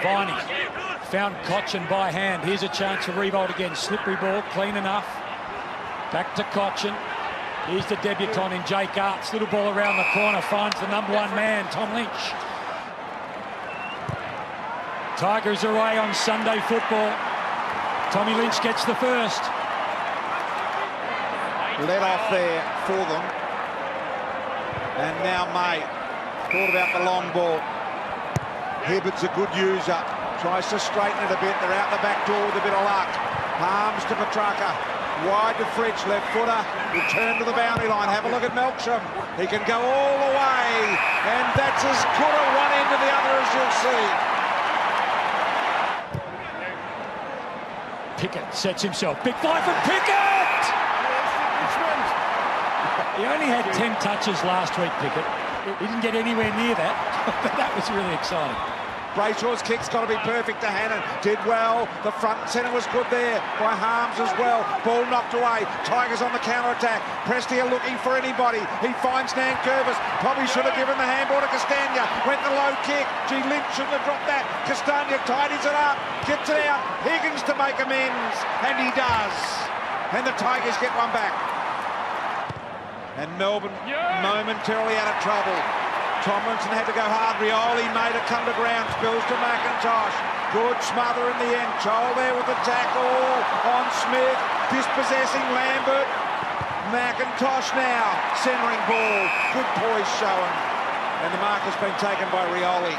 Viney found Cochin by hand. Here's a chance for Revolt again. Slippery ball, clean enough. Back to Cochin. Here's the debutant in Jake Arts. Little ball around the corner, finds the number one man, Tom Lynch. Tigers away on Sunday football. Tommy Lynch gets the first. Let off there for them. And now May thought about the long ball. Hibbert's a good user. Tries to straighten it a bit. They're out the back door with a bit of luck. Harms to Petrarca. Wide to Fritsch, left footer. Return to the boundary line. Have a look at Melksham. He can go all the way. And that's as good at one end to the other as you'll see. Pickett sets himself. Big fly from Pickett! He only had 10 touches last week, Pickett. He didn't get anywhere near that, but that was really exciting. Brayshaw's kick's got to be perfect to Hannon. Did well. The front and centre was good there by Harms as well. Ball knocked away. Tigers on the counter-attack. Prestia looking for anybody. He finds Nankervis. Probably should have given the handball to Castagna. Went the low kick. Gee, Lynch shouldn't have dropped that. Castagna tidies it up. Gets it out. Higgins to make amends. And he does. And the Tigers get one back. And Melbourne momentarily out of trouble. Tomlinson had to go hard. Rioli made it come to ground. Spills to McIntosh. Good smother in the end. Chol there with the tackle on Smith. Dispossessing Lambert. McIntosh now. Centering ball. Good poise shown. And the mark has been taken by Rioli.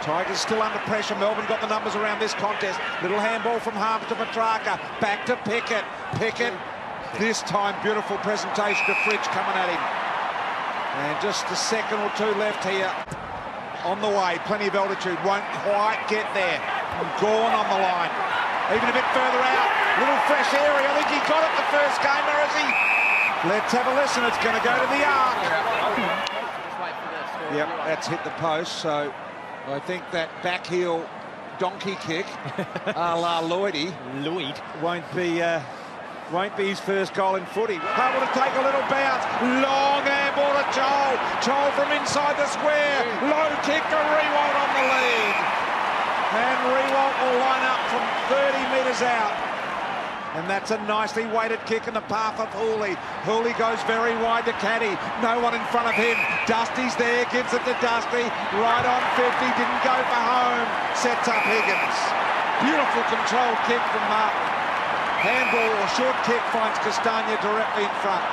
Tigers still under pressure. Melbourne got the numbers around this contest. Little handball from Harms to Petrarca. Back to Pickett. Pickett. This time, beautiful presentation to Fritsch coming at him. And just a second or two left here. On the way, plenty of altitude, won't quite get there. Gone on the line. Even a bit further out, little fresh area. I think he got it the first game, or is he? Let's have a listen, it's going to go to the arc. Yep, that's hit the post, so I think that back heel donkey kick, a la Lloyd, won't be his first goal in footy. Able to take a little bounce. Long handball to Chol. Chol from inside the square. Low kick to Riewoldt on the lead. And Riewoldt will line up from 30 metres out. And that's a nicely weighted kick in the path of Hooley. Hooley goes very wide to Caddy. No one in front of him. Dusty's there, gives it to Dusty. Right on 50, didn't go for home. Sets up Higgins. Beautiful controlled kick from Martin. Handball or short kick finds Castagna directly in front.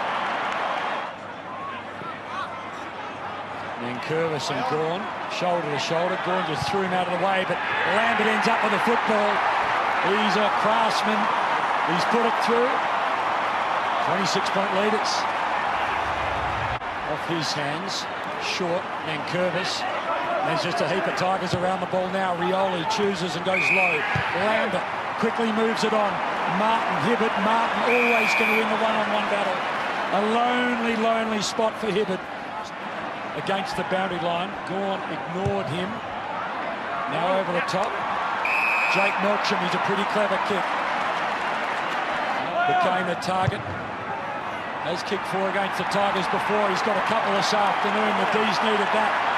Nankervis and Gawn, shoulder to shoulder. Gawn just threw him out of the way, but Lambert ends up with the football. He's a craftsman. He's put it through. 26-point lead. It's off his hands. Short, Nankervis. There's just a heap of Tigers around the ball now. Rioli chooses and goes low. Lambert quickly moves it on. Martin, Hibbert, Martin always going to win the one-on-one battle. A lonely, lonely spot for Hibbert against the boundary line. Gawn ignored him. Now over the top. Jake Melksham, he's a pretty clever kick. Became the target. Has kicked 4 against the Tigers before. He's got a couple this afternoon. The D's needed that.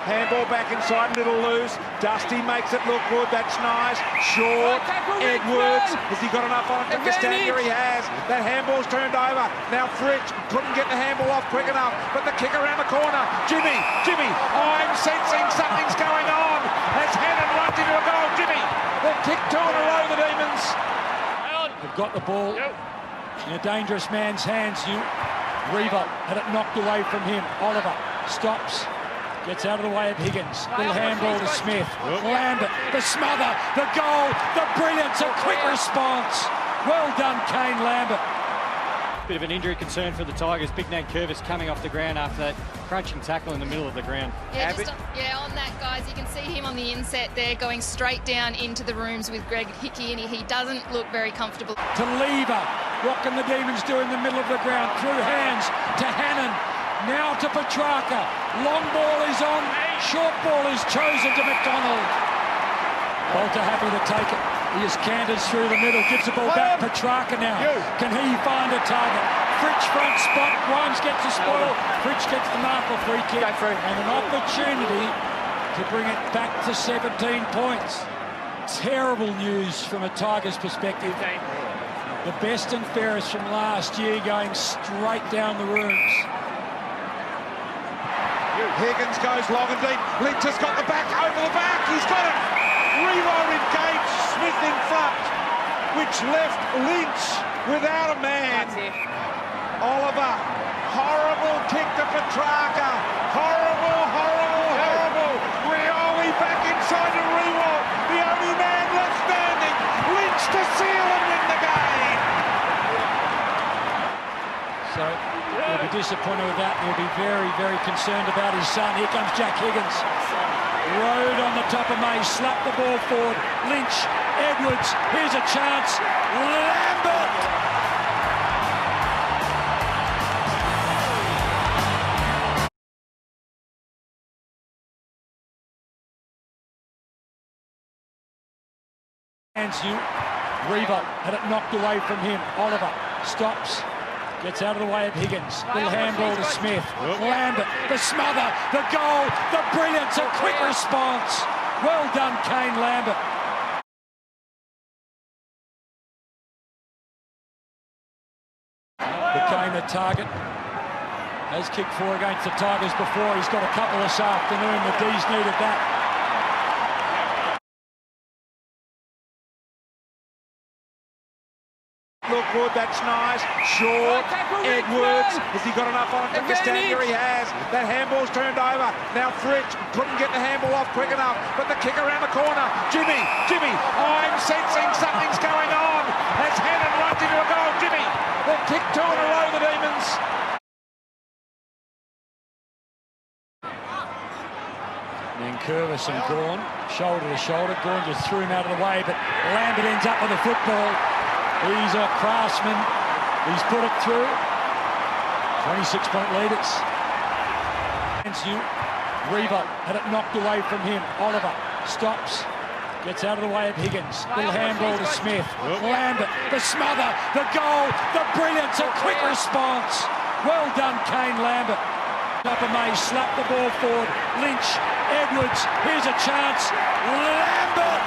Handball back inside, little loose. Dusty makes it look good, that's nice. Short, Edwards. Has he got enough on it to Castagna? He has. That handball's turned over. Now Fritsch couldn't get the handball off quick enough, but the kick around the corner. Jimmy, I'm sensing something's going on. Has Hannon lugged into a goal? Jimmy, they've kicked 2 in a row, the Demons. They've got the ball in a dangerous man's hands. Revolt had it knocked away from him. Oliver stops. Gets out of the way of Higgins. Little handball to Smith. Lambert, the smother, the goal, the brilliance, a quick response. Well done, Kane Lambert. Bit of an injury concern for the Tigers. Big Nankervis coming off the ground after that crunching tackle in the middle of the ground. Yeah, on that, guys, you can see him on the inset there going straight down into the rooms with Greg Hickey, and he doesn't look very comfortable. To Lever. What can the Demons do in the middle of the ground? Through hands to Hannon. Now to Petrarca. Long ball is on. Short ball is chosen to McDonald. Bolter happy to take it. He just canters through the middle. Gives the ball back. Petrarca now. Can he find a target? Fritsch front spot. Grimes gets the spoil. Fritsch gets the mark or free kick. And an opportunity to bring it back to 17 points. Terrible news from a Tigers perspective. The best and fairest from last year going straight down the rooms. Higgins goes long and deep. Lynch has got the back over the back. He's got it. Reload engaged. Smith in front, which left Lynch without a man. Oliver, horrible kick to Petrarca. Horrible, horrible, horrible. Rioli back inside to Rewalt. The only man left standing. Lynch to seal and win the game. So he'll be disappointed with that. He'll be very, very concerned about his son. Here comes Jack Higgins. Rode on the top of May, slapped the ball forward. Lynch, Edwards, here's a chance. Lambert! Hands you. Reaver had it knocked away from him. Oliver stops. Gets out of the way of Higgins. Little handball to Smith. Lambert, the smother, the goal, the brilliance, a quick response. Well done, Kane Lambert. Became a target. Has kicked 4 against the Tigers before. He's got a couple this afternoon. The D's needed that. Look good, that's nice. Short, Edwards. Has he got enough on it to Castagna? He has. That handball's turned over. Now Fritsch couldn't get the handball off quick enough, but the kick around the corner. Jimmy, I'm sensing something's going on. Has Hannon lugged into a goal. Jimmy, they've kicked 2 in a row, the Demons. Then Curvis and Gawn, shoulder to shoulder. Gawn just threw him out of the way, but Lambert ends up with the football. He's a craftsman. He's put it through. 26-point leaders. You. Reaver had it knocked away from him. Oliver stops. Gets out of the way of Higgins. Little handball to Smith. Lambert, the smother, the goal, the brilliance, a quick response. Well done, Kane Lambert. Upper May slapped the ball forward. Lynch, Edwards, here's a chance. Lambert!